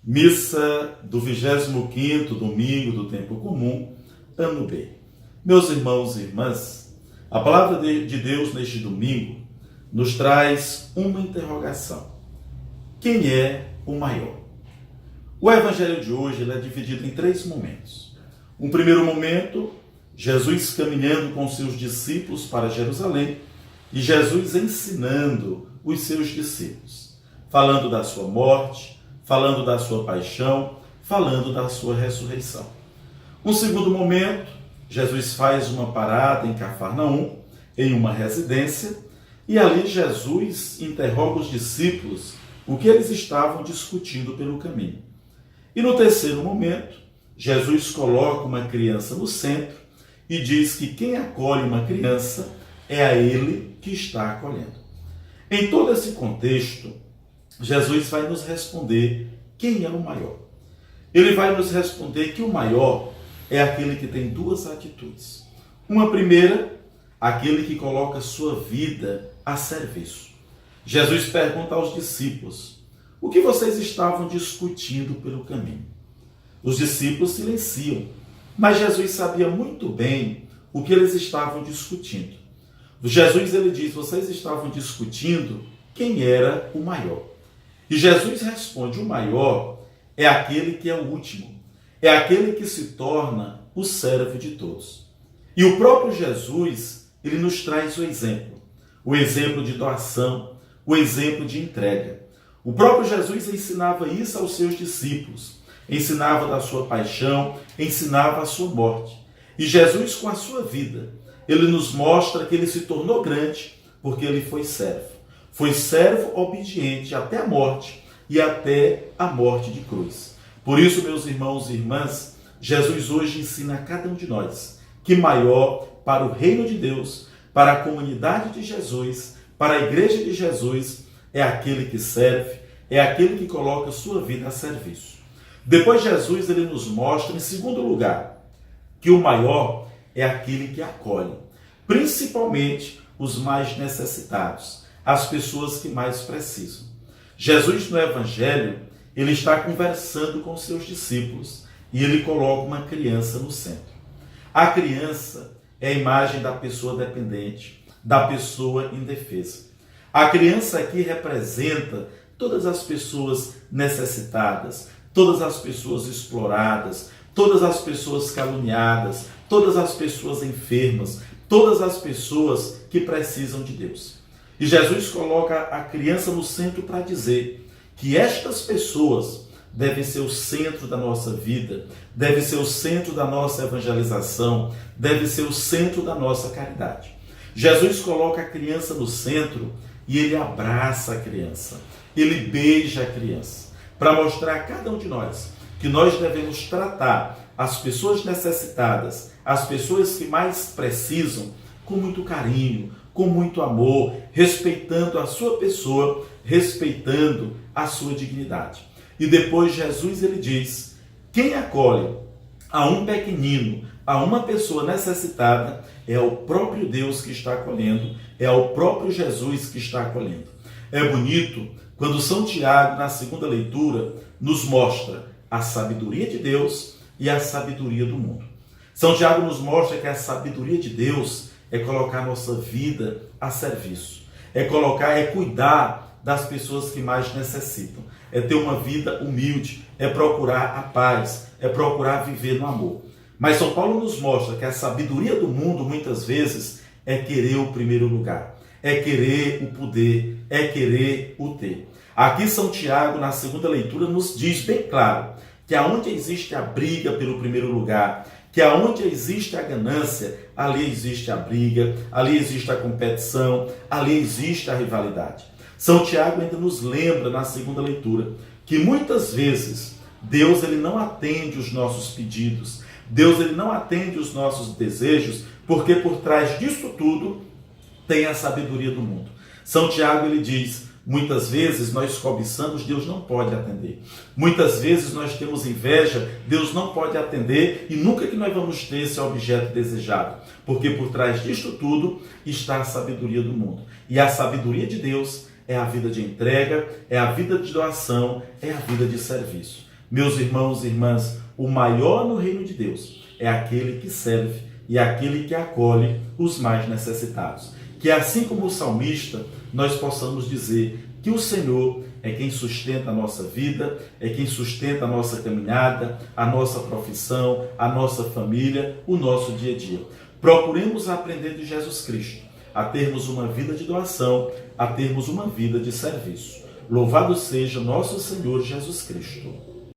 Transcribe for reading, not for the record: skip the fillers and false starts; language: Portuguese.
Missa do 25º domingo do tempo comum, ano B. Meus irmãos e irmãs, a palavra de Deus neste domingo nos traz uma interrogação. Quem é o maior? O evangelho de hoje é dividido em 3 momentos. Um primeiro momento, Jesus caminhando com seus discípulos para Jerusalém e Jesus ensinando os seus discípulos, falando da sua morte, falando da sua paixão, falando da sua ressurreição. Um segundo momento, Jesus faz uma parada em Cafarnaum, em uma residência, e ali Jesus interroga os discípulos o que eles estavam discutindo pelo caminho. E no terceiro momento, Jesus coloca uma criança no centro e diz que quem acolhe uma criança é a ele que está acolhendo. Em todo esse contexto, Jesus vai nos responder quem é o maior. Ele vai nos responder que o maior é aquele que tem 2 atitudes. Uma primeira, aquele que coloca sua vida a serviço. Jesus pergunta aos discípulos: o que vocês estavam discutindo pelo caminho? Os discípulos silenciam, mas Jesus sabia muito bem o que eles estavam discutindo. Jesus ele diz: vocês estavam discutindo quem era o maior. E Jesus responde: o maior é aquele que é o último, é aquele que se torna o servo de todos. E o próprio Jesus, ele nos traz o exemplo de doação, o exemplo de entrega. O próprio Jesus ensinava isso aos seus discípulos, ensinava da sua paixão, ensinava a sua morte. E Jesus, com a sua vida, ele nos mostra que ele se tornou grande porque ele foi servo. Foi servo obediente até a morte e até a morte de cruz. Por isso, meus irmãos e irmãs, Jesus hoje ensina a cada um de nós que maior para o reino de Deus, para a comunidade de Jesus, para a igreja de Jesus, é aquele que serve, é aquele que coloca sua vida a serviço. Depois Jesus ele nos mostra, em segundo lugar, que o maior é aquele que acolhe, principalmente os mais necessitados, as pessoas que mais precisam. Jesus no Evangelho, ele está conversando com seus discípulos e ele coloca uma criança no centro. A criança é a imagem da pessoa dependente, da pessoa indefesa. A criança aqui representa todas as pessoas necessitadas, todas as pessoas exploradas, todas as pessoas caluniadas, todas as pessoas enfermas, todas as pessoas que precisam de Deus. E Jesus coloca a criança no centro para dizer que estas pessoas devem ser o centro da nossa vida, deve ser o centro da nossa evangelização, deve ser o centro da nossa caridade. Jesus coloca a criança no centro e ele abraça a criança, ele beija a criança, para mostrar a cada um de nós que nós devemos tratar as pessoas necessitadas, as pessoas que mais precisam, com muito carinho, com muito amor, respeitando a sua pessoa, respeitando a sua dignidade. E depois Jesus ele diz: quem acolhe a um pequenino, a uma pessoa necessitada, é o próprio Deus que está acolhendo, é o próprio Jesus que está acolhendo. É bonito quando São Tiago, na segunda leitura, nos mostra a sabedoria de Deus e a sabedoria do mundo. São Tiago nos mostra que a sabedoria de Deus é colocar a nossa vida a serviço, é cuidar das pessoas que mais necessitam, é ter uma vida humilde, é procurar a paz, é procurar viver no amor. Mas São Paulo nos mostra que a sabedoria do mundo, muitas vezes, é querer o primeiro lugar, é querer o poder, é querer o ter. Aqui São Tiago, na segunda leitura, nos diz bem claro que aonde existe a briga pelo primeiro lugar, que aonde existe a ganância, ali existe a briga, ali existe a competição, ali existe a rivalidade. São Tiago ainda nos lembra, na segunda leitura, que muitas vezes Deus ele não atende os nossos pedidos, Deus ele não atende os nossos desejos, porque por trás disso tudo tem a sabedoria do mundo. São Tiago ele diz: muitas vezes nós cobiçamos, Deus não pode atender. Muitas vezes nós temos inveja, Deus não pode atender e nunca que nós vamos ter esse objeto desejado. Porque por trás disto tudo está a sabedoria do mundo. E a sabedoria de Deus é a vida de entrega, é a vida de doação, é a vida de serviço. Meus irmãos e irmãs, o maior no reino de Deus é aquele que serve e aquele que acolhe os mais necessitados. Que assim como o salmista, nós possamos dizer que o Senhor é quem sustenta a nossa vida, é quem sustenta a nossa caminhada, a nossa profissão, a nossa família, o nosso dia a dia. Procuremos aprender de Jesus Cristo, a termos uma vida de doação, a termos uma vida de serviço. Louvado seja nosso Senhor Jesus Cristo.